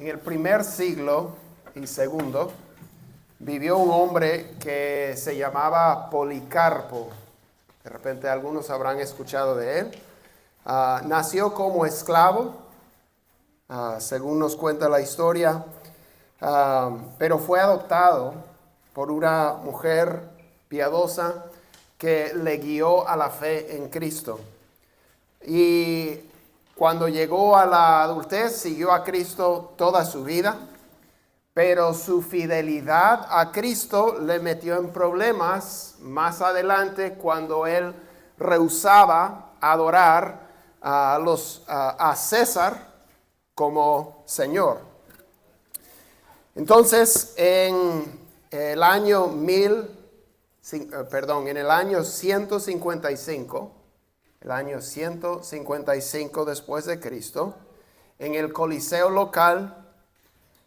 En el primer siglo y segundo vivió un hombre que se llamaba Policarpo. De repente algunos habrán escuchado de él. Nació como esclavo, según nos cuenta la historia, pero fue adoptado por una mujer piadosa que le guió a la fe en Cristo. Y cuando llegó a la adultez, siguió a Cristo toda su vida, pero su fidelidad a Cristo le metió en problemas más adelante cuando él rehusaba adorar a César como Señor. Entonces, en el año 155, el año 155 después de Cristo, en el Coliseo local,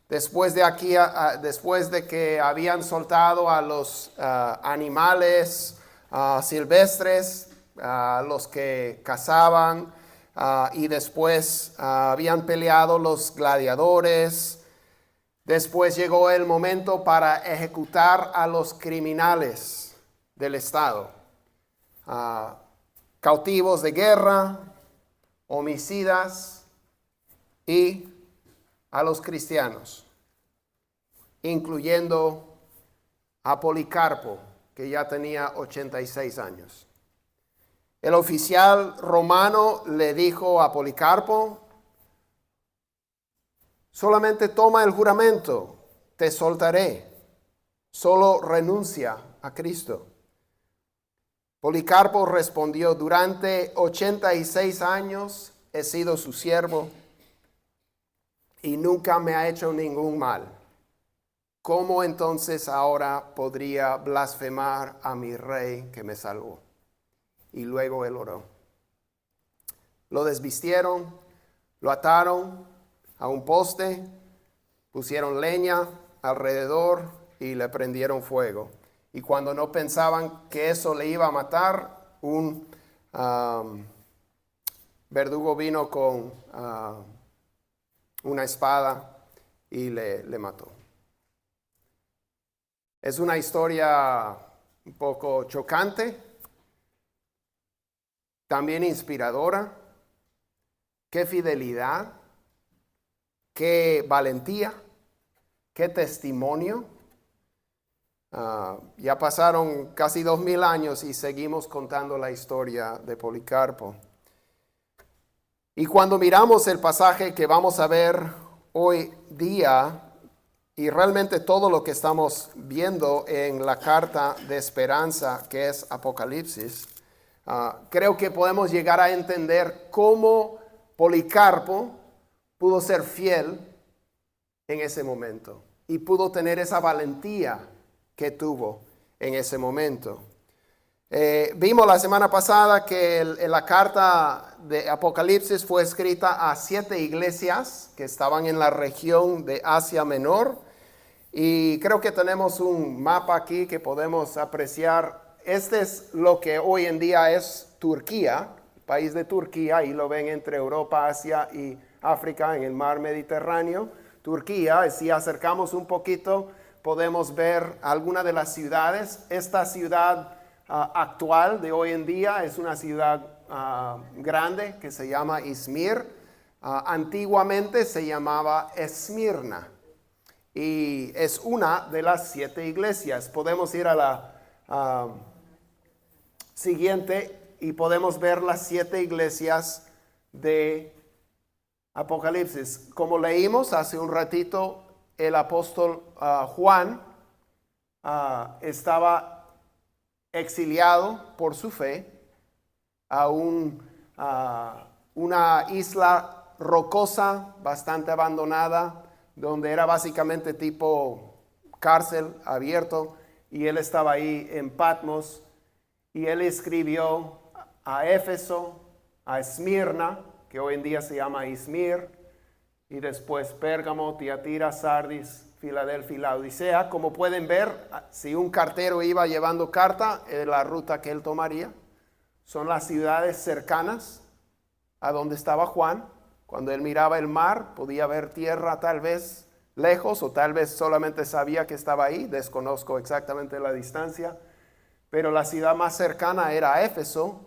después de que habían soltado a los animales silvestres, los que cazaban, y después habían peleado los gladiadores. Después llegó el momento para ejecutar a los criminales del Estado. Cautivos de guerra, homicidas y a los cristianos, incluyendo a Policarpo, que ya tenía 86 años. El oficial romano le dijo a Policarpo: solamente toma el juramento, te soltaré, solo renuncia a Cristo. Policarpo respondió: durante 86 años he sido su siervo y nunca me ha hecho ningún mal. ¿Cómo entonces ahora podría blasfemar a mi rey que me salvó? Y luego él oró. Lo desvistieron, lo ataron a un poste, pusieron leña alrededor y le prendieron fuego. Y cuando no pensaban que eso le iba a matar, un verdugo vino con una espada y le mató. Es una historia un poco chocante, también inspiradora. Qué fidelidad, qué valentía, qué testimonio. Ya pasaron casi 2000 años y seguimos contando la historia de Policarpo. Y cuando miramos el pasaje que vamos a ver hoy día, y realmente todo lo que estamos viendo en la carta de esperanza que es Apocalipsis, creo que podemos llegar a entender cómo Policarpo pudo ser fiel en ese momento y pudo tener esa valentía que tuvo en ese momento. Vimos la semana pasada que la carta de Apocalipsis fue escrita a 7 iglesias que estaban en la región de Asia Menor, y creo que tenemos un mapa aquí que podemos apreciar. Este es lo que hoy en día es Turquía, el país de Turquía, y lo ven entre Europa, Asia y África en el mar Mediterráneo. Turquía, si acercamos un poquito, podemos ver algunas de las ciudades. Esta ciudad actual de hoy en día es una ciudad grande que se llama Izmir. Antiguamente se llamaba Esmirna y es una de las 7 iglesias. Podemos ir a la siguiente y podemos ver las 7 iglesias de Apocalipsis. Como leímos hace un ratito, el apóstol Juan estaba exiliado por su fe a una isla rocosa bastante abandonada, donde era básicamente tipo cárcel abierto, y él estaba ahí en Patmos, y él escribió a Éfeso, a Esmirna, que hoy en día se llama Izmir, y después Pérgamo, Tiatira, Sardis, Filadelfia y Laodicea. Como pueden ver, si un cartero iba llevando carta, la ruta que él tomaría. Son las ciudades cercanas a donde estaba Juan. Cuando él miraba el mar, podía ver tierra tal vez lejos o tal vez solamente sabía que estaba ahí, desconozco exactamente la distancia, pero la ciudad más cercana era Éfeso,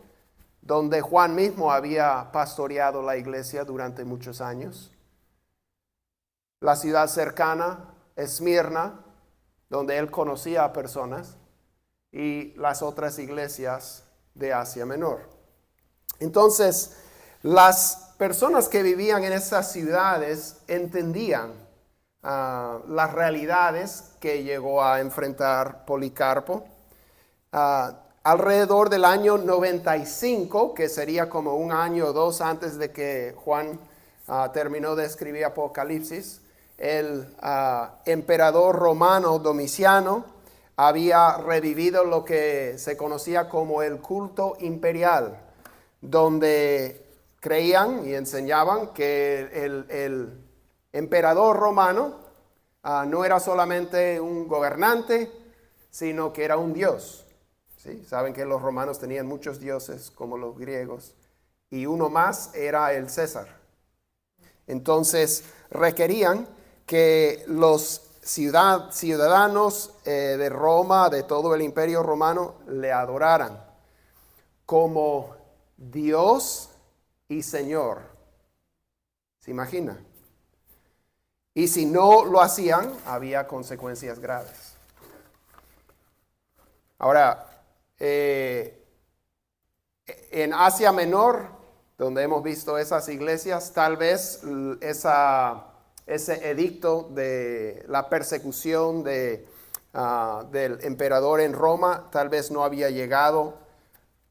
donde Juan mismo había pastoreado la iglesia durante muchos años. La ciudad cercana, Esmirna, donde él conocía a personas, y las otras iglesias de Asia Menor. Entonces, las personas que vivían en esas ciudades entendían las realidades que llegó a enfrentar Policarpo. Alrededor del año 95, que sería como un año o dos antes de que Juan terminó de escribir Apocalipsis, el emperador romano Domiciano había revivido lo que se conocía como el culto imperial, donde creían y enseñaban que el emperador romano no era solamente un gobernante, sino que era un dios. ¿Sí? Saben que los romanos tenían muchos dioses, como los griegos, y uno más era el César. Entonces requerían que los ciudadanos de Roma, de todo el imperio romano, le adoraran como Dios y Señor. ¿Se imagina? Y si no lo hacían, había consecuencias graves. Ahora, en Asia Menor, donde hemos visto esas iglesias, tal vez ese edicto de la persecución del emperador en Roma, tal vez no había llegado,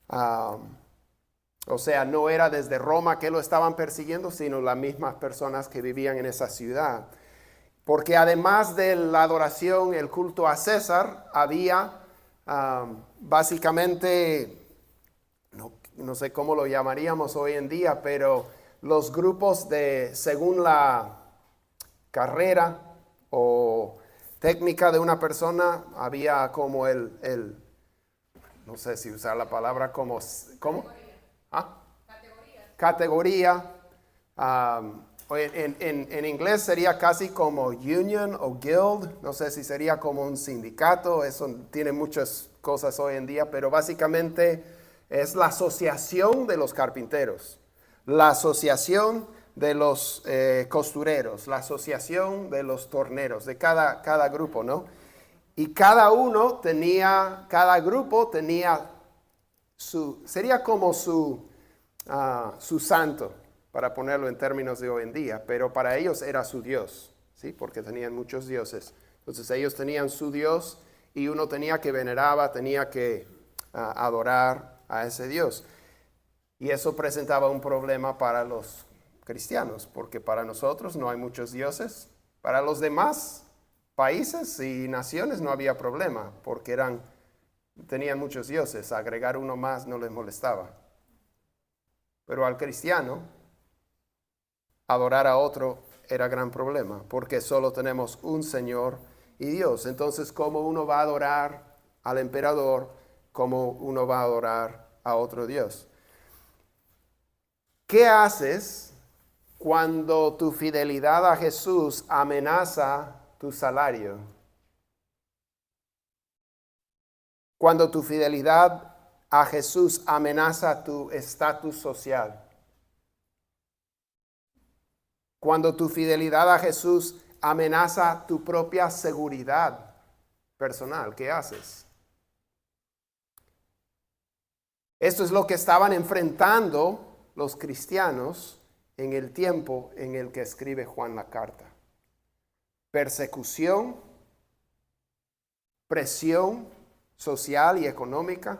o sea, no era desde Roma que lo estaban persiguiendo, sino las mismas personas que vivían en esa ciudad. Porque además de la adoración, el culto a César, había básicamente, no sé cómo lo llamaríamos hoy en día, pero los grupos según la carrera o técnica de una persona, había como no sé si usar la palabra ¿cómo? Categoría. En inglés sería casi como union o guild, no sé si sería como un sindicato, eso tiene muchas cosas hoy en día, pero básicamente es la asociación de los carpinteros, la asociación de los costureros, la asociación de los torneros, de cada grupo, ¿no? Y cada grupo tenía sería como su santo, para ponerlo en términos de hoy en día, pero para ellos era su Dios, ¿sí? Porque tenían muchos dioses. Entonces ellos tenían su Dios y uno tenía que venerar, tenía que adorar a ese Dios. Y eso presentaba un problema para los cristianos, porque para nosotros no hay muchos dioses. Para los demás países y naciones no había problema, porque tenían muchos dioses. Agregar uno más no les molestaba. Pero al cristiano, adorar a otro era gran problema, porque solo tenemos un Señor y Dios. Entonces, ¿cómo uno va a adorar al emperador? ¿Cómo uno va a adorar a otro Dios? ¿Qué haces cuando tu fidelidad a Jesús amenaza tu salario? Cuando tu fidelidad a Jesús amenaza tu estatus social. Cuando tu fidelidad a Jesús amenaza tu propia seguridad personal, ¿qué haces? Esto es lo que estaban enfrentando los cristianos en el tiempo en el que escribe Juan la carta. Persecución, presión social y económica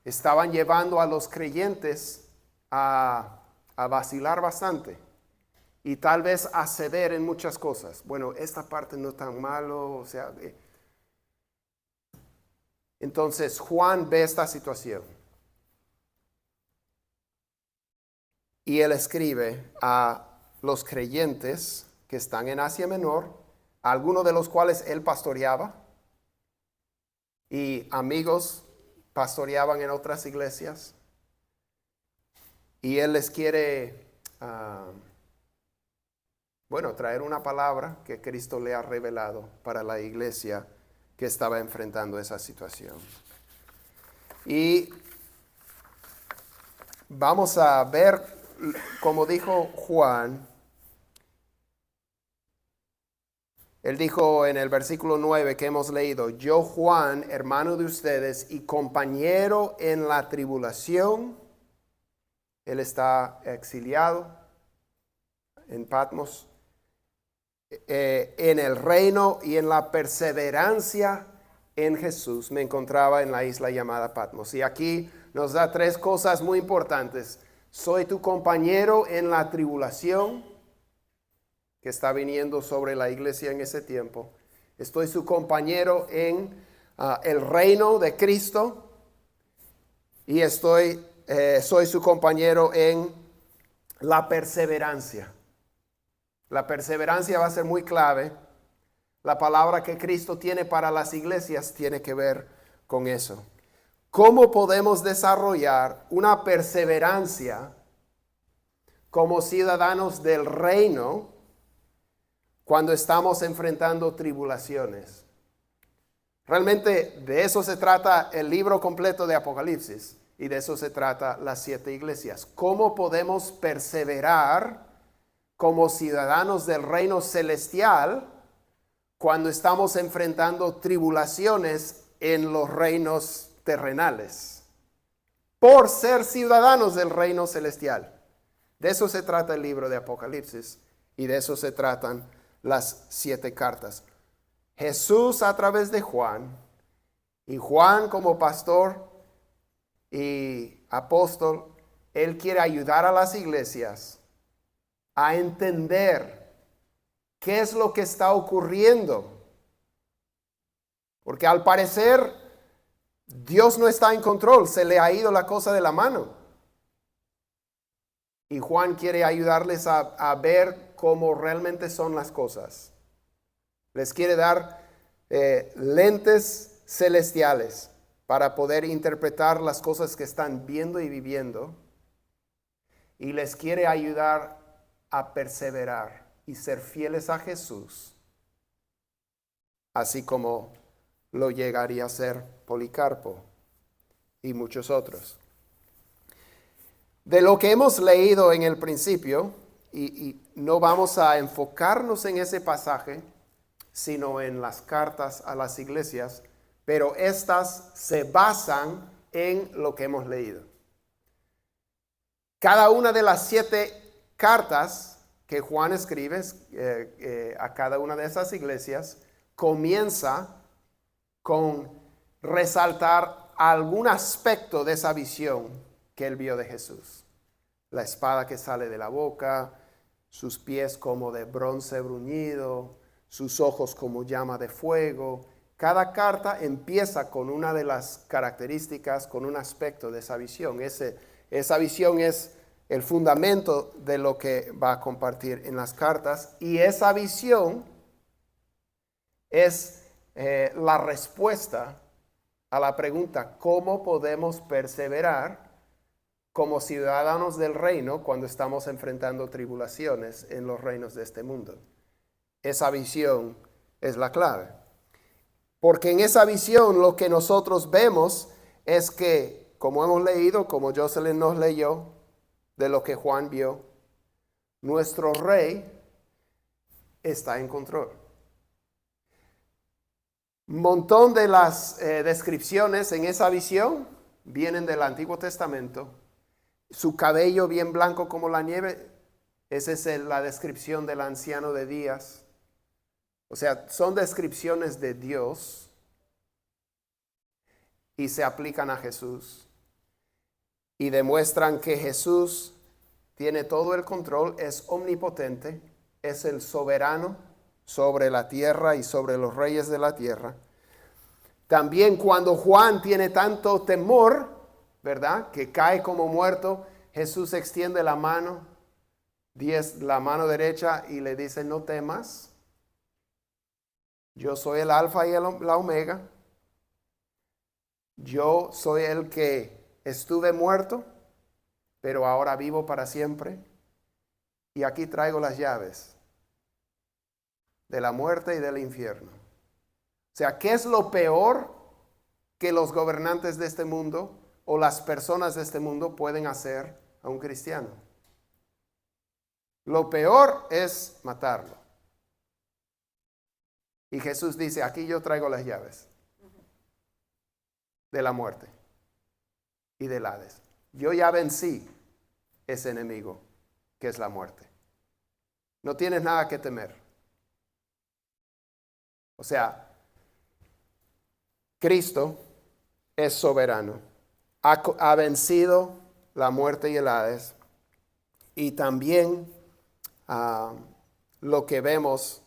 estaban llevando a los creyentes a vacilar bastante y tal vez a ceder en muchas cosas. Bueno, esta parte no es tan malo, o sea. Entonces Juan ve esta situación y él escribe a los creyentes que están en Asia Menor, algunos de los cuales él pastoreaba y amigos pastoreaban en otras iglesias, y él les quiere traer una palabra que Cristo le ha revelado para la iglesia que estaba enfrentando esa situación. Y vamos a ver, como dijo Juan, él dijo en el versículo 9 que hemos leído: yo, Juan, hermano de ustedes y compañero en la tribulación. Él está exiliado en Patmos, en el reino y en la perseverancia en Jesús. Me encontraba en la isla llamada Patmos. Y aquí nos da tres cosas muy importantes. Soy tu compañero en la tribulación que está viniendo sobre la iglesia en ese tiempo. Estoy su compañero en el reino de Cristo. Y soy su compañero en la perseverancia. La perseverancia va a ser muy clave. La palabra que Cristo tiene para las iglesias tiene que ver con eso. ¿Cómo podemos desarrollar una perseverancia como ciudadanos del reino cuando estamos enfrentando tribulaciones? Realmente de eso se trata el libro completo de Apocalipsis y de eso se trata las 7 iglesias. ¿Cómo podemos perseverar como ciudadanos del reino celestial cuando estamos enfrentando tribulaciones en los reinos terrenales? Por ser ciudadanos del reino celestial. De eso se trata el libro de Apocalipsis y de eso se tratan las 7 cartas. Jesús a través de Juan, y Juan como pastor y apóstol, él quiere ayudar a las iglesias a entender qué es lo que está ocurriendo. Porque al parecer Dios no está en control, se le ha ido la cosa de la mano. Y Juan quiere ayudarles a ver cómo realmente son las cosas. Les quiere dar lentes celestiales para poder interpretar las cosas que están viendo y viviendo. Y les quiere ayudar a perseverar y ser fieles a Jesús, así como lo llegaría a ser Policarpo y muchos otros. De lo que hemos leído en el principio, y no vamos a enfocarnos en ese pasaje, sino en las cartas a las iglesias, pero estas se basan en lo que hemos leído. Cada una de las 7 cartas que Juan escribe a cada una de esas iglesias comienza con resaltar algún aspecto de esa visión que él vio de Jesús. La espada que sale de la boca, sus pies como de bronce bruñido, sus ojos como llama de fuego. Cada carta empieza con una de las características, con un aspecto de esa visión. Esa visión es el fundamento de lo que va a compartir en las cartas. Y esa visión es la respuesta a la pregunta: ¿cómo podemos perseverar como ciudadanos del reino cuando estamos enfrentando tribulaciones en los reinos de este mundo? Esa visión es la clave. Porque en esa visión lo que nosotros vemos es que, como hemos leído, como Jocelyn nos leyó, de lo que Juan vio, nuestro rey está en control. Un montón de las descripciones en esa visión vienen del Antiguo Testamento. Su cabello bien blanco como la nieve, esa es la descripción del anciano de días. O sea, son descripciones de Dios y se aplican a Jesús y demuestran que Jesús tiene todo el control, es omnipotente, es el soberano sobre la tierra y sobre los reyes de la tierra. También cuando Juan tiene tanto temor, ¿verdad?, que cae como muerto, Jesús extiende la mano derecha y le dice: no temas. Yo soy el alfa y la omega. Yo soy el que estuve muerto, pero ahora vivo para siempre. y aquí traigo las llaves de la muerte y del infierno. O sea, ¿qué es lo peor que los gobernantes de este mundo o las personas de este mundo pueden hacer a un cristiano? Lo peor es matarlo. Y Jesús dice, aquí yo traigo las llaves de la muerte y del Hades. Yo ya vencí ese enemigo que es la muerte. No tienes nada que temer. O sea, Cristo es soberano. Ha vencido la muerte y el Hades. Y también lo que vemos,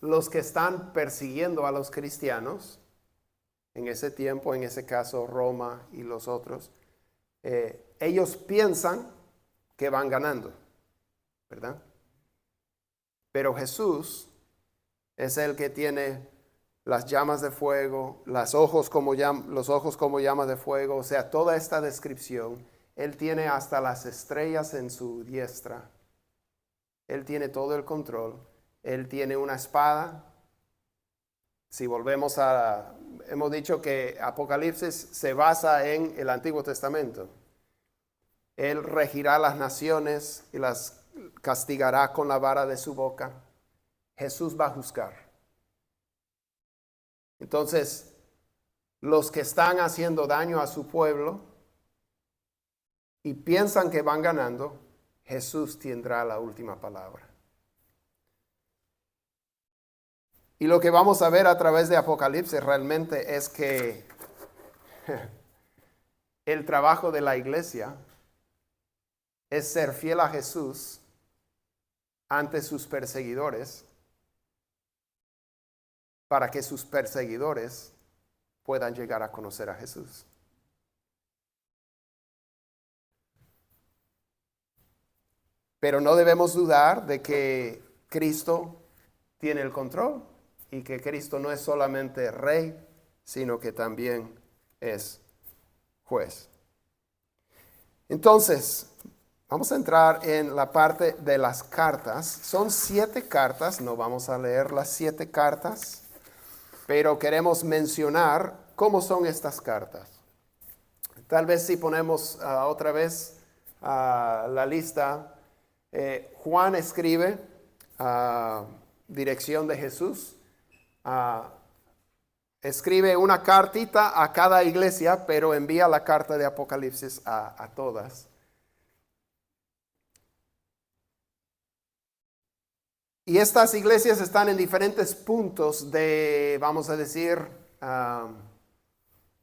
los que están persiguiendo a los cristianos, en ese tiempo, en ese caso Roma y los otros, ellos piensan que van ganando, ¿verdad? Pero Jesús es el que tiene las llamas de fuego, los ojos como llamas de fuego, o sea, toda esta descripción. Él tiene hasta las estrellas en su diestra. Él tiene todo el control. Él tiene una espada. Si volvemos hemos dicho que Apocalipsis se basa en el Antiguo Testamento. Él regirá las naciones y las castigará con la vara de su boca. Jesús va a juzgar. Entonces, los que están haciendo daño a su pueblo y piensan que van ganando, Jesús tendrá la última palabra. Y lo que vamos a ver a través de Apocalipsis realmente es que el trabajo de la iglesia es ser fiel a Jesús ante sus perseguidores, para que sus perseguidores puedan llegar a conocer a Jesús. Pero no debemos dudar de que Cristo tiene el control y que Cristo no es solamente rey, sino que también es juez. Entonces, vamos a entrar en la parte de las cartas. Son 7 cartas, no vamos a leer las 7 cartas, pero queremos mencionar cómo son estas cartas. Tal vez si ponemos otra vez la lista, Juan escribe dirección de Jesús, escribe una cartita a cada iglesia, pero envía la carta de Apocalipsis a todas. Y estas iglesias están en diferentes puntos de, vamos a decir,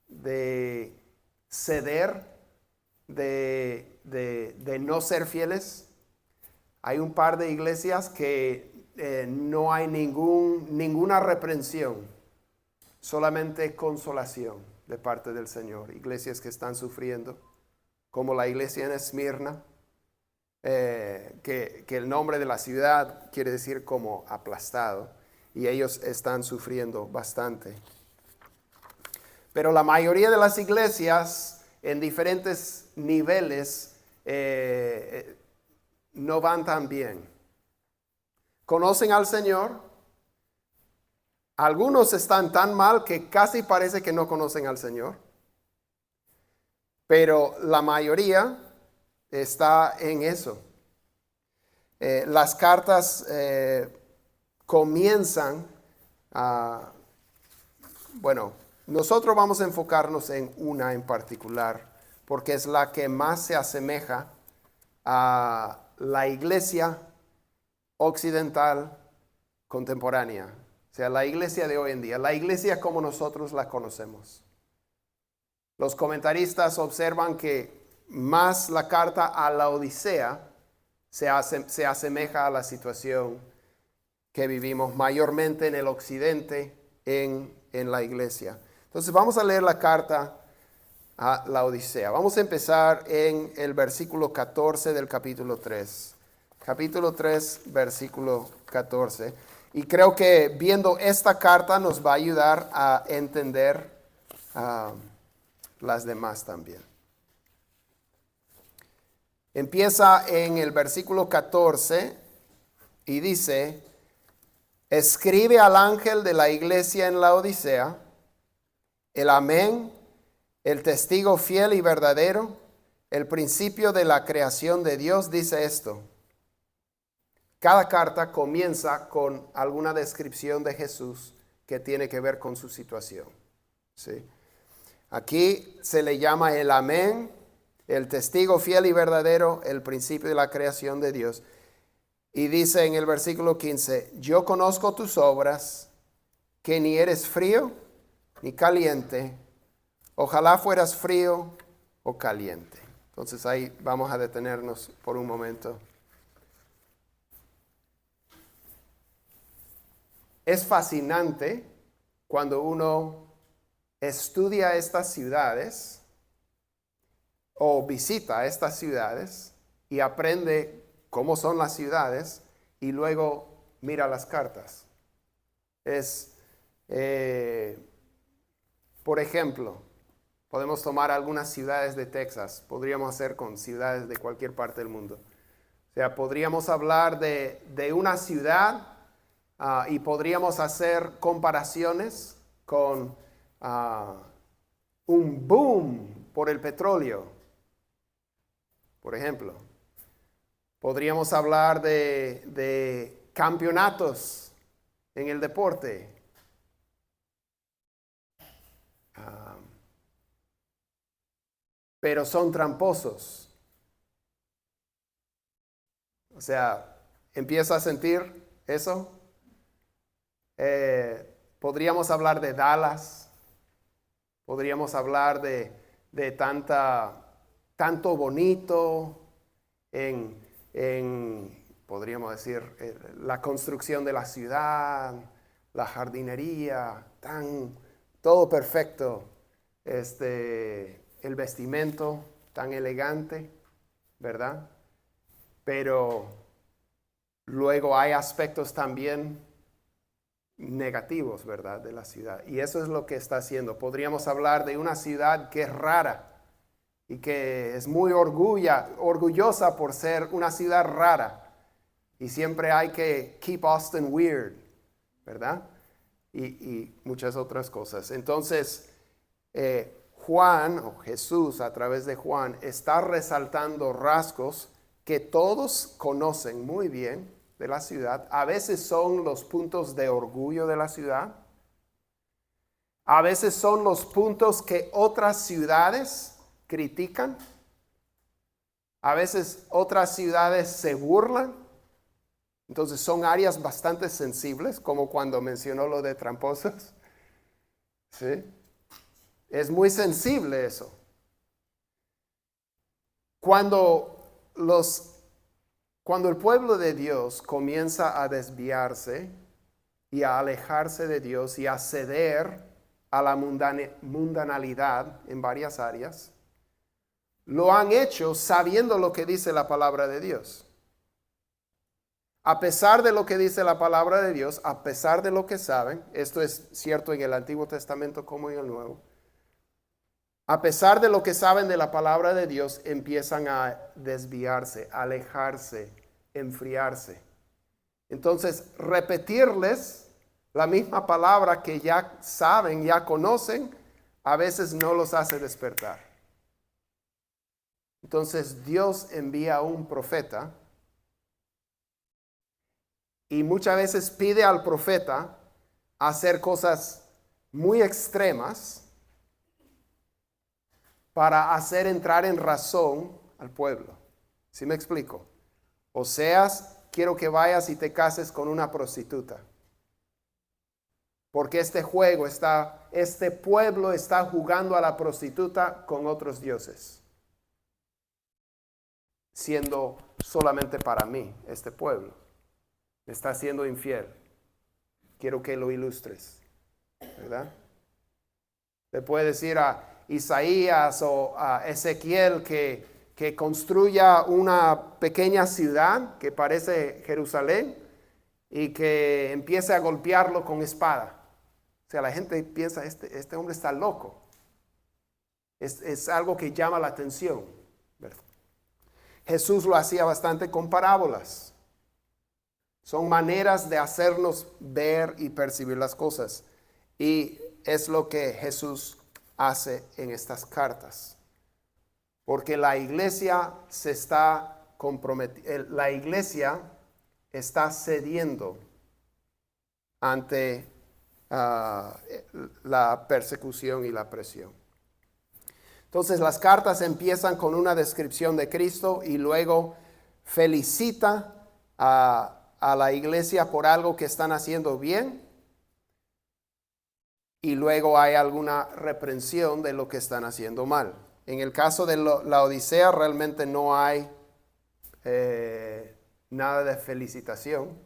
de ceder, de no ser fieles. Hay un par de iglesias que no hay ninguna reprensión, solamente consolación de parte del Señor. Iglesias que están sufriendo, como la iglesia en Esmirna. Que el nombre de la ciudad quiere decir como aplastado, y ellos están sufriendo bastante. Pero la mayoría de las iglesias en diferentes niveles no van tan bien. Conocen al Señor. Algunos están tan mal que casi parece que no conocen al Señor. Pero la mayoría está en eso. Las cartas comienzan nosotros vamos a enfocarnos en una en particular, porque es la que más se asemeja a la iglesia occidental contemporánea. O sea, la iglesia de hoy en día, la iglesia como nosotros la conocemos. Los comentaristas observan que más la carta a la Odisea se asemeja a la situación que vivimos mayormente en el occidente en la iglesia. Entonces vamos a leer la carta a la Odisea. Vamos a empezar en el versículo 14 del capítulo 3. Capítulo 3, versículo 14. Y creo que viendo esta carta nos va a ayudar a entender las demás también. Empieza en el versículo 14 y dice: escribe al ángel de la iglesia en la Odisea, el amén, el testigo fiel y verdadero, el principio de la creación de Dios, dice esto. Cada carta comienza con alguna descripción de Jesús que tiene que ver con su situación. ¿Sí? Aquí se le llama el amén, el testigo fiel y verdadero, el principio de la creación de Dios. Y dice en el versículo 15, yo conozco tus obras, que ni eres frío ni caliente. Ojalá fueras frío o caliente. Entonces ahí vamos a detenernos por un momento. Es fascinante cuando uno estudia estas ciudades o visita estas ciudades y aprende cómo son las ciudades y luego mira las cartas. Por ejemplo, podemos tomar algunas ciudades de Texas, podríamos hacer con ciudades de cualquier parte del mundo. O sea, podríamos hablar de una ciudad y podríamos hacer comparaciones con un boom por el petróleo, por ejemplo. Podríamos hablar de campeonatos en el deporte. Pero son tramposos. O sea, ¿empieza a sentir eso? Podríamos hablar de Dallas. Podríamos hablar de tanto bonito podríamos decir, la construcción de la ciudad, la jardinería, todo perfecto, el vestimento tan elegante, ¿verdad? Pero luego hay aspectos también negativos, ¿verdad?, de la ciudad. Y eso es lo que está haciendo. Podríamos hablar de una ciudad que es rara y que es muy orgullosa por ser una ciudad rara. Y siempre hay que keep Austin weird, ¿verdad? Y muchas otras cosas. Entonces, Juan, o Jesús a través de Juan, está resaltando rasgos que todos conocen muy bien de la ciudad. A veces son los puntos de orgullo de la ciudad. A veces son los puntos que otras ciudades critican. A veces otras ciudades se burlan. Entonces son áreas bastante sensibles, como cuando mencionó lo de tramposos. ¿Sí? Es muy sensible eso. Cuando el pueblo de Dios comienza a desviarse y a alejarse de Dios y a ceder a la mundanalidad en varias áreas, lo han hecho sabiendo lo que dice la palabra de Dios. A pesar de lo que dice la palabra de Dios, a pesar de lo que saben, esto es cierto en el Antiguo Testamento como en el Nuevo, a pesar de lo que saben de la palabra de Dios, empiezan a desviarse, a alejarse, enfriarse. Entonces, repetirles la misma palabra que ya saben, ya conocen, a veces no los hace despertar. Entonces, Dios envía a un profeta y muchas veces pide al profeta hacer cosas muy extremas para hacer entrar en razón al pueblo. ¿Sí me explico? Oseas, quiero que vayas y te cases con una prostituta. Porque este pueblo está jugando a la prostituta con otros dioses. Siendo solamente para mí, este pueblo. Me está siendo infiel. Quiero que lo ilustres. ¿Verdad? Le puede decir a Isaías o a Ezequiel que construya una pequeña ciudad que parece Jerusalén y que empiece a golpearlo con espada. O sea, la gente piensa, este hombre está loco. Es algo que llama la atención, ¿verdad? Jesús lo hacía bastante con parábolas. Son maneras de hacernos ver y percibir las cosas. Y es lo que Jesús hace en estas cartas. Porque la iglesia se está comprometiendo, la iglesia está cediendo ante la persecución y la presión. Entonces las cartas empiezan con una descripción de Cristo y luego felicita a la iglesia por algo que están haciendo bien, y luego hay alguna reprensión de lo que están haciendo mal. En el caso de la Odisea realmente no hay nada de felicitación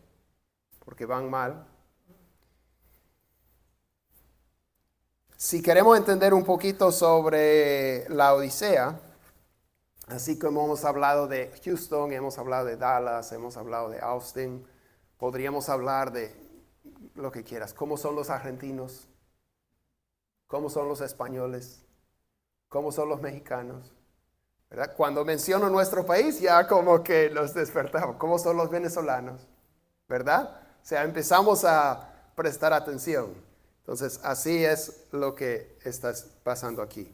porque van mal. Si queremos entender un poquito sobre la Odisea, así como hemos hablado de Houston, hemos hablado de Dallas, hemos hablado de Austin, podríamos hablar de lo que quieras. ¿Cómo son los argentinos? ¿Cómo son los españoles? ¿Cómo son los mexicanos? ¿Verdad? Cuando menciono nuestro país, ya como que nos despertamos. ¿Cómo son los venezolanos? ¿Verdad? O sea, empezamos a prestar atención. Entonces, así es lo que está pasando aquí.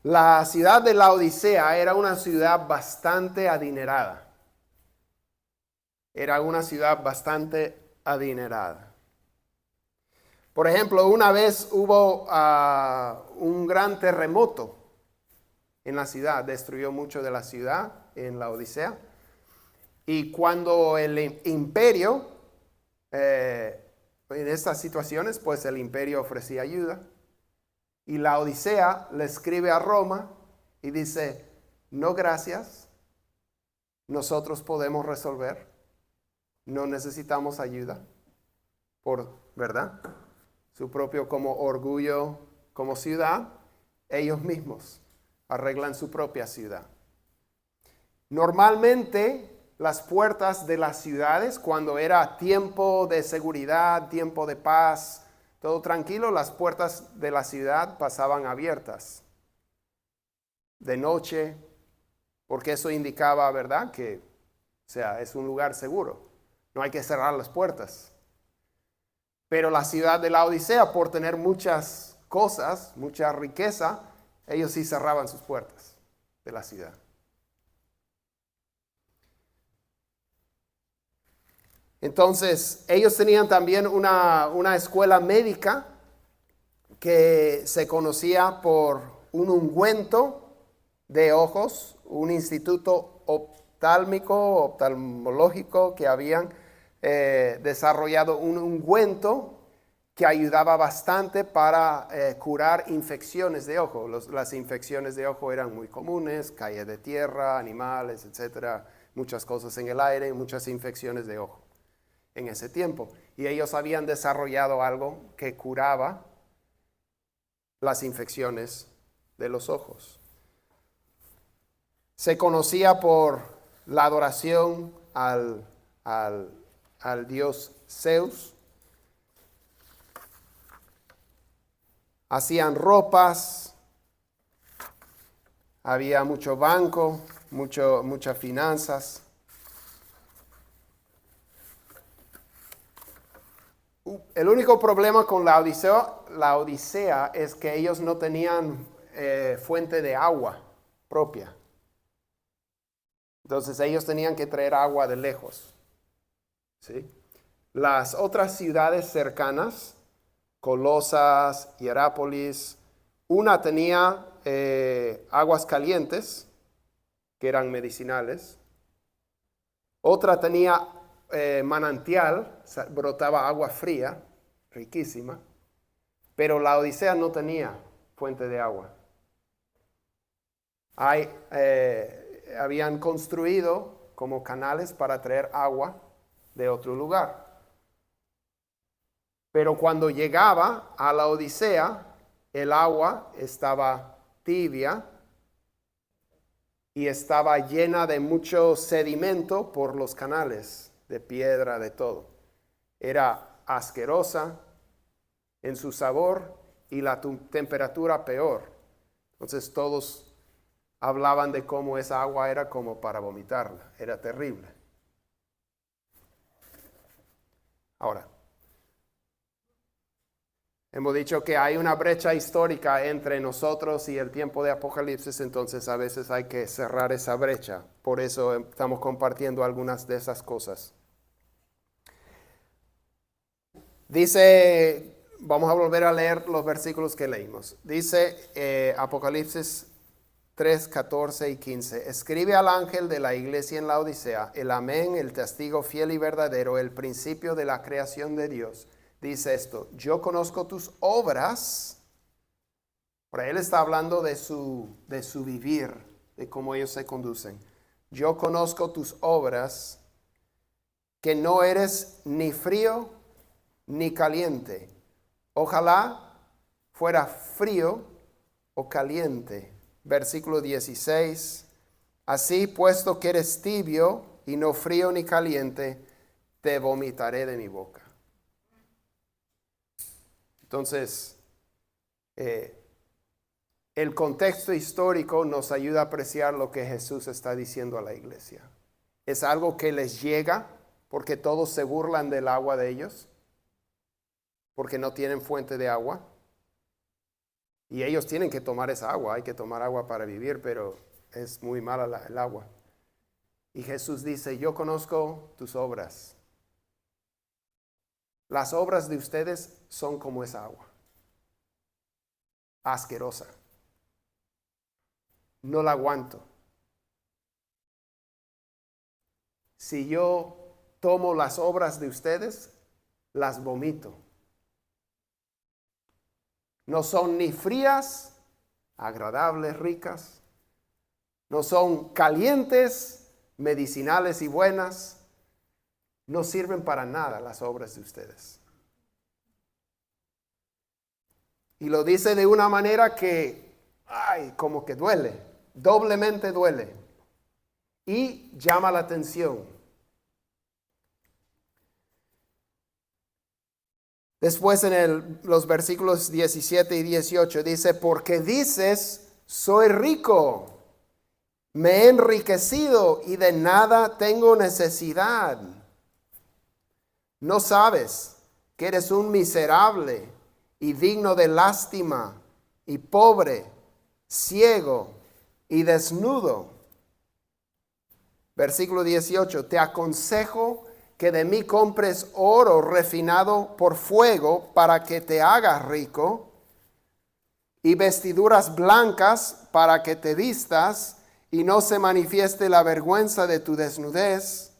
La ciudad de la Odisea era una ciudad bastante adinerada. Era una ciudad bastante adinerada. Por ejemplo, una vez hubo un gran terremoto en la ciudad, destruyó mucho de la ciudad en la Odisea. Y cuando el imperio, en estas situaciones, pues el imperio ofrecía ayuda. Y la Odisea le escribe a Roma y dice, no gracias, nosotros podemos resolver, no necesitamos ayuda, ¿verdad? Su propio como orgullo, como ciudad, ellos mismos arreglan su propia ciudad. Normalmente las puertas de las ciudades, cuando era tiempo de seguridad, tiempo de paz, todo tranquilo, las puertas de la ciudad pasaban abiertas de noche, porque eso indicaba, ¿verdad? Que, o sea, es un lugar seguro, no hay que cerrar las puertas. Pero la ciudad de la Odisea, por tener muchas cosas, mucha riqueza, ellos sí cerraban sus puertas de la ciudad. Entonces, ellos tenían también una escuela médica que se conocía por un ungüento de ojos, un instituto oftalmológico que habían desarrollado un ungüento que ayudaba bastante para curar infecciones de ojo. Las infecciones de ojo eran muy comunes, caída de tierra, animales, etcétera, muchas cosas en el aire, muchas infecciones de ojo en ese tiempo. Y ellos habían desarrollado algo que curaba las infecciones de los ojos. Se conocía por la adoración al dios Zeus. Hacían ropas, había mucho banco, muchas finanzas. El único problema con la Odisea es que ellos no tenían fuente de agua propia. Entonces ellos tenían que traer agua de lejos. ¿Sí? Las otras ciudades cercanas, Colosas, Hierápolis, una tenía aguas calientes, que eran medicinales. Otra tenía manantial, brotaba agua fría, riquísima. Pero la Odisea no tenía fuente de agua. Habían construido como canales para traer agua de otro lugar. Pero cuando llegaba a la Odisea, el agua estaba tibia y estaba llena de mucho sedimento por los canales, de piedra, de todo. Era asquerosa en su sabor y la temperatura peor. Entonces todos hablaban de cómo esa agua era como para vomitarla. Era terrible. Ahora, hemos dicho que hay una brecha histórica entre nosotros y el tiempo de Apocalipsis, entonces a veces hay que cerrar esa brecha. Por eso estamos compartiendo algunas de esas cosas. Dice, vamos a volver a leer los versículos que leímos. Dice Apocalipsis 3, 14 y 15. Escribe al ángel de la iglesia en la Odisea, el amén, el testigo fiel y verdadero, el principio de la creación de Dios. Dice esto: yo conozco tus obras. Ahora él está hablando de su vivir, de cómo ellos se conducen. Yo conozco tus obras, que no eres ni frío ni caliente. Ojalá fuera frío o caliente. Versículo 16. Así, puesto que eres tibio y no frío ni caliente, te vomitaré de mi boca. Entonces, el contexto histórico nos ayuda a apreciar lo que Jesús está diciendo a la iglesia. Es algo que les llega porque todos se burlan del agua de ellos, porque no tienen fuente de agua. Y ellos tienen que tomar esa agua, hay que tomar agua para vivir, pero es muy mala el agua. Y Jesús dice: yo conozco tus obras. Las obras de ustedes son como esa agua, asquerosa. No la aguanto. Si yo tomo las obras de ustedes, las vomito. No son ni frías, agradables, ricas. No son calientes, medicinales y buenas. No sirven para nada las obras de ustedes. Y lo dice de una manera que, como que duele, doblemente duele. Y llama la atención. Después en los versículos 17 y 18 dice: porque dices, soy rico, me he enriquecido y de nada tengo necesidad. No sabes que eres un miserable y digno de lástima y pobre, ciego y desnudo. Versículo 18, te aconsejo que de mí compres oro refinado por fuego para que te hagas rico, y vestiduras blancas para que te vistas y no se manifieste la vergüenza de tu desnudez,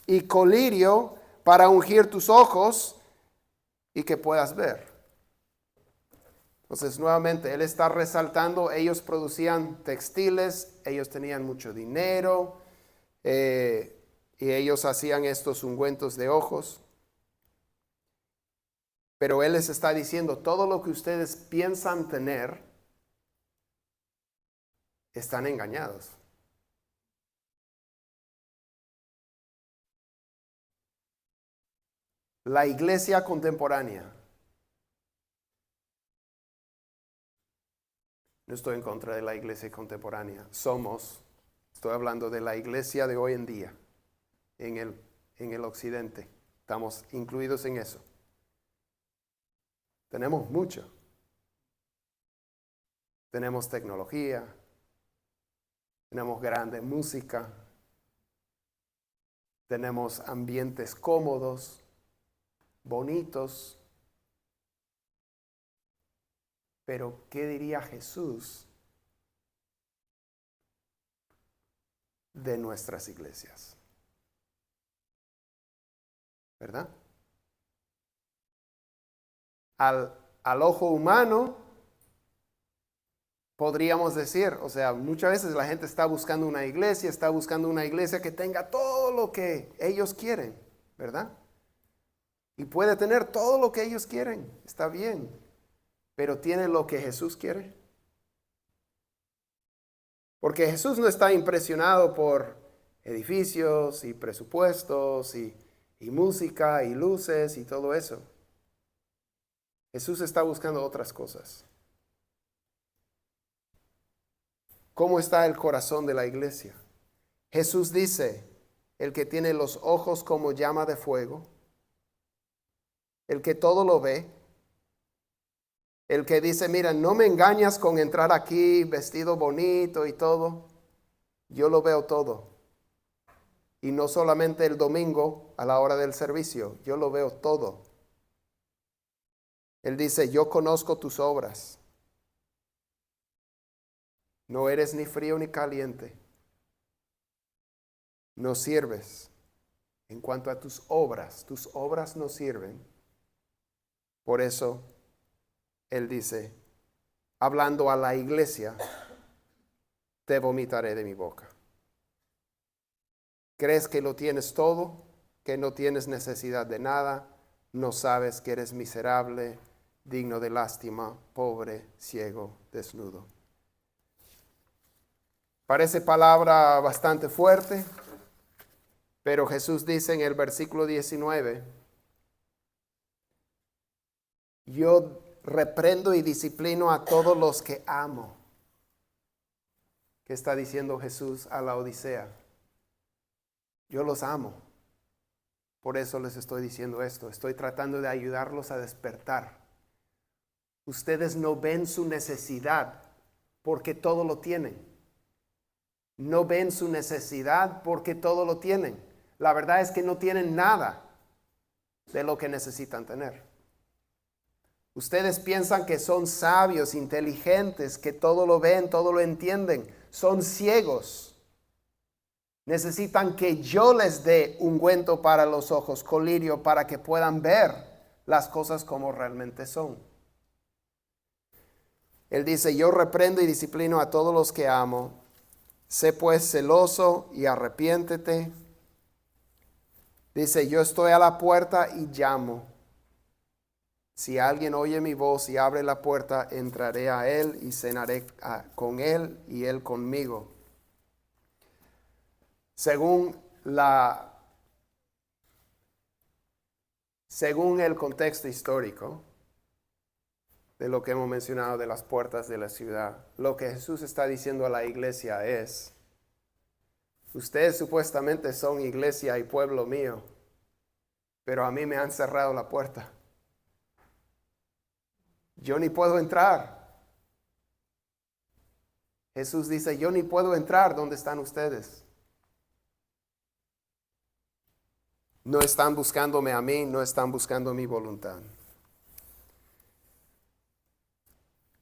y colirio para ungir tus ojos y que puedas ver. Entonces nuevamente él está resaltando, ellos producían textiles, ellos tenían mucho dinero, y ellos hacían estos ungüentos de ojos. Pero él les está diciendo, todo lo que ustedes piensan tener, están engañados. La iglesia contemporánea, no estoy en contra de la iglesia contemporánea, estoy hablando de la iglesia de hoy en día, en el occidente, estamos incluidos en eso. Tenemos mucho. Tenemos tecnología, tenemos grande música, tenemos ambientes cómodos, bonitos. Pero ¿qué diría Jesús de nuestras iglesias? ¿Verdad? Al ojo humano podríamos decir, o sea, muchas veces la gente está buscando una iglesia que tenga todo lo que ellos quieren, ¿verdad? Y puede tener todo lo que ellos quieren, está bien, pero ¿tiene lo que Jesús quiere? Porque Jesús no está impresionado por edificios y presupuestos y música y luces y todo eso. Jesús está buscando otras cosas. ¿Cómo está el corazón de la iglesia? Jesús dice, el que tiene los ojos como llama de fuego, el que todo lo ve, el que dice, mira, no me engañas con entrar aquí vestido bonito y todo, yo lo veo todo. Y no solamente el domingo a la hora del servicio, yo lo veo todo. Él dice, yo conozco tus obras. No eres ni frío ni caliente. No sirves. En cuanto a tus obras no sirven. Por eso, Él dice, hablando a la iglesia, te vomitaré de mi boca. ¿Crees que lo tienes todo? ¿Que no tienes necesidad de nada? ¿No sabes que eres miserable, digno de lástima, pobre, ciego, desnudo? Parece palabra bastante fuerte, pero Jesús dice en el versículo 19, yo reprendo y disciplino a todos los que amo. ¿Qué está diciendo Jesús a la Odisea? Yo los amo. Por eso les estoy diciendo esto. Estoy tratando de ayudarlos a despertar. Ustedes no ven su necesidad porque todo lo tienen. No ven su necesidad porque todo lo tienen. La verdad es que no tienen nada de lo que necesitan tener. Ustedes piensan que son sabios, inteligentes, que todo lo ven, todo lo entienden. Son ciegos. Necesitan que yo les dé ungüento para los ojos, colirio, para que puedan ver las cosas como realmente son. Él dice, yo reprendo y disciplino a todos los que amo. Sé pues celoso y arrepiéntete. Dice, yo estoy a la puerta y llamo. Si alguien oye mi voz y abre la puerta, entraré a él y cenaré con él y él conmigo. Según el contexto histórico de lo que hemos mencionado de las puertas de la ciudad, lo que Jesús está diciendo a la iglesia es, ustedes supuestamente son iglesia y pueblo mío, pero a mí me han cerrado la puerta. Yo ni puedo entrar. Jesús dice, yo ni puedo entrar donde están ustedes. No están buscándome a mí, no están buscando mi voluntad.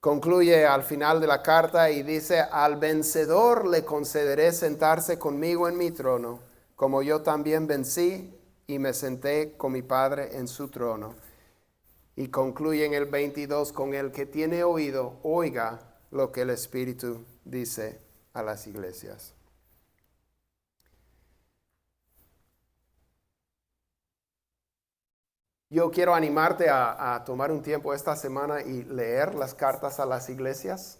Concluye al final de la carta y dice, al vencedor le concederé sentarse conmigo en mi trono, como yo también vencí y me senté con mi Padre en su trono. Y concluye en el 22, con el que tiene oído, oiga lo que el Espíritu dice a las iglesias. Yo quiero animarte a tomar un tiempo esta semana y leer las cartas a las iglesias.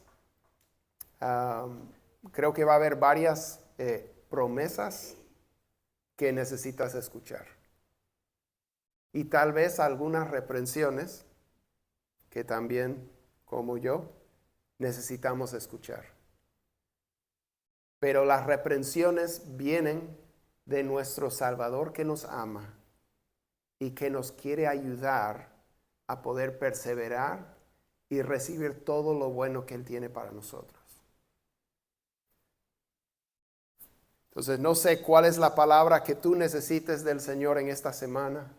Creo que va a haber varias promesas que necesitas escuchar. Y tal vez algunas reprensiones que también, como yo, necesitamos escuchar. Pero las reprensiones vienen de nuestro Salvador que nos ama y que nos quiere ayudar a poder perseverar y recibir todo lo bueno que Él tiene para nosotros. Entonces, no sé cuál es la palabra que tú necesites del Señor en esta semana.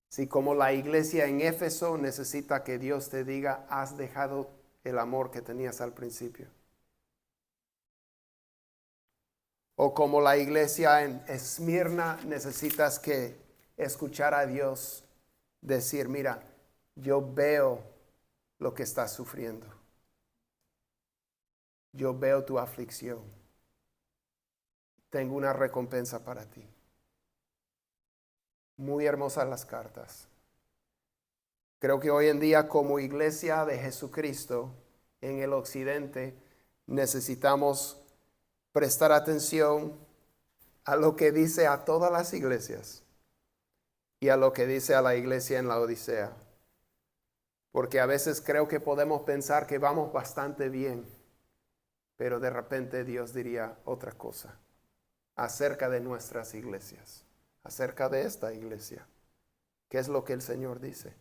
Si como la iglesia en Éfeso necesita que Dios te diga, has dejado el amor que tenías al principio. O como la iglesia en Esmirna necesitas que escuchar a Dios decir, mira, yo veo lo que estás sufriendo. Yo veo tu aflicción. Tengo una recompensa para ti. Muy hermosas las cartas. Creo que hoy en día como iglesia de Jesucristo en el occidente necesitamos prestar atención a lo que dice a todas las iglesias y a lo que dice a la iglesia en la Odisea. Porque a veces creo que podemos pensar que vamos bastante bien pero de repente Dios diría otra cosa acerca de nuestras iglesias, acerca de esta iglesia. ¿Qué es lo que el Señor dice?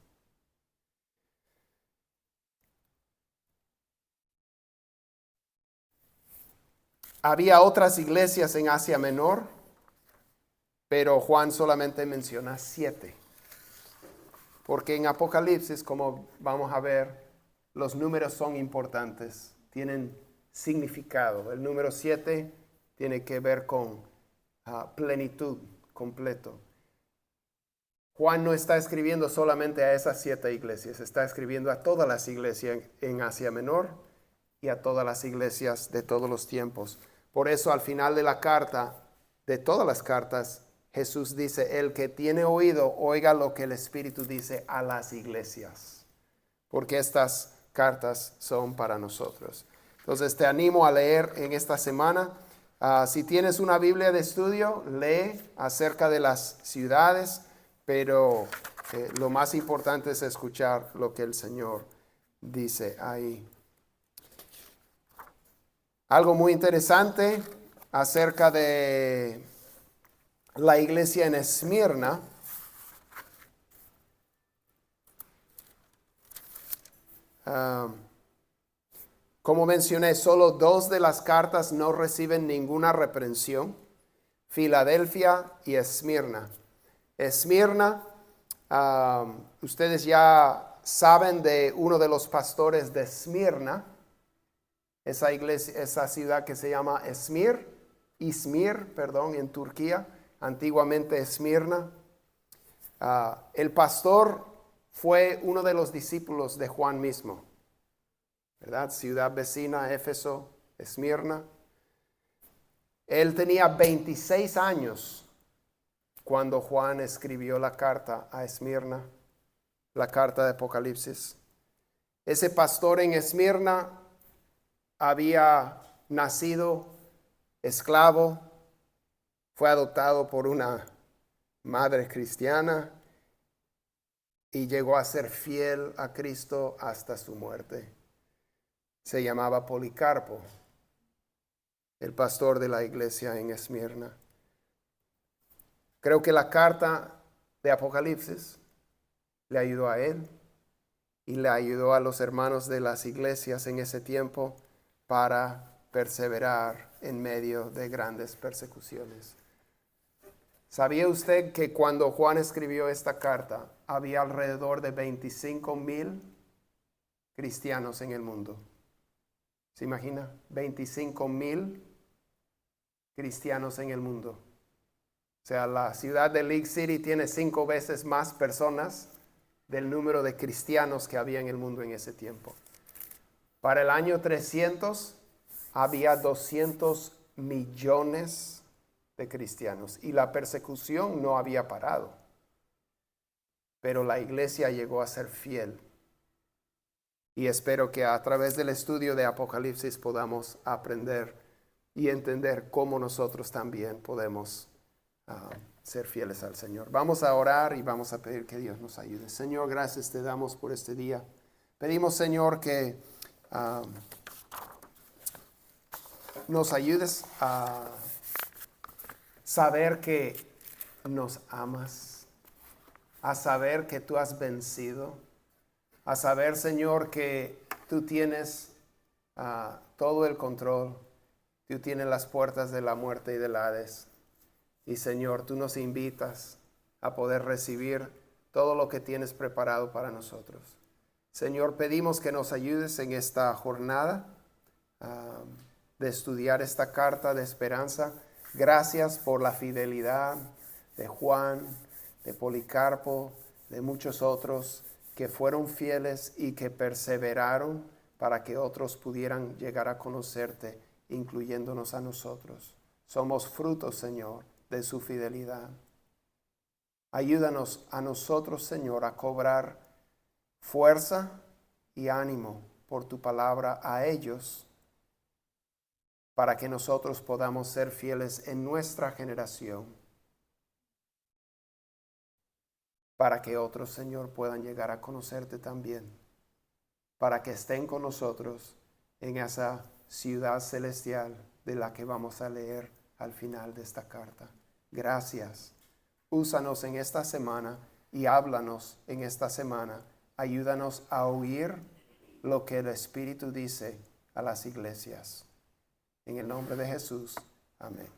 Había otras iglesias en Asia Menor, pero Juan solamente menciona 7. Porque en Apocalipsis, como vamos a ver, los números son importantes, tienen significado. El número 7 tiene que ver con plenitud, completo. Juan no está escribiendo solamente a esas 7 iglesias, está escribiendo a todas las iglesias en Asia Menor y a todas las iglesias de todos los tiempos. Por eso al final de la carta, de todas las cartas, Jesús dice, el que tiene oído, oiga lo que el Espíritu dice a las iglesias. Porque estas cartas son para nosotros. Entonces te animo a leer en esta semana. Si tienes una Biblia de estudio, lee acerca de las ciudades, pero lo más importante es escuchar lo que el Señor dice ahí. Algo muy interesante acerca de la iglesia en Esmirna. Como mencioné, solo 2 de las cartas no reciben ninguna reprensión: Filadelfia y Esmirna. Esmirna, ustedes ya saben de uno de los pastores de Esmirna, esa iglesia, esa ciudad que se llama Izmir, en Turquía, antiguamente Esmirna. El pastor fue uno de los discípulos de Juan mismo, ¿verdad? Ciudad vecina, Éfeso, Esmirna. Él tenía 26 años cuando Juan escribió la carta a Esmirna, la carta de Apocalipsis. Ese pastor en Esmirna había nacido esclavo, fue adoptado por una madre cristiana y llegó a ser fiel a Cristo hasta su muerte. Se llamaba Policarpo, el pastor de la iglesia en Esmirna. Creo que la carta de Apocalipsis le ayudó a él y le ayudó a los hermanos de las iglesias en ese tiempo para perseverar en medio de grandes persecuciones. ¿Sabía usted que cuando Juan escribió esta carta había alrededor de 25,000 cristianos en el mundo? ¿Se imagina? 25,000 cristianos en el mundo. O sea, la ciudad de League City tiene 5 veces más personas del número de cristianos que había en el mundo en ese tiempo. Para el año 300 había 200 millones de cristianos y la persecución no había parado. Pero la iglesia llegó a ser fiel. Y espero que a través del estudio de Apocalipsis podamos aprender y entender cómo nosotros también podemos ser fieles al Señor. Vamos a orar y vamos a pedir que Dios nos ayude. Señor, gracias te damos por este día. Pedimos, Señor, que nos ayudes a saber que nos amas, a saber que tú has vencido, a saber, Señor, que tú tienes todo el control, tú tienes las puertas de la muerte y del Hades. Y Señor, tú nos invitas a poder recibir todo lo que tienes preparado para nosotros. Señor, pedimos que nos ayudes en esta jornada de estudiar esta carta de esperanza. Gracias por la fidelidad de Juan, de Policarpo, de muchos otros que fueron fieles y que perseveraron para que otros pudieran llegar a conocerte, incluyéndonos a nosotros. Somos frutos, Señor, de su fidelidad. Ayúdanos a nosotros, Señor, a cobrar fuerza y ánimo por tu palabra a ellos, para que nosotros podamos ser fieles en nuestra generación, para que otros, Señor, puedan llegar a conocerte también, para que estén con nosotros en esa ciudad celestial de la que vamos a leer al final de esta carta. Gracias. Úsanos en esta semana y háblanos en esta semana. Ayúdanos a oír lo que el Espíritu dice a las iglesias. En el nombre de Jesús. Amén.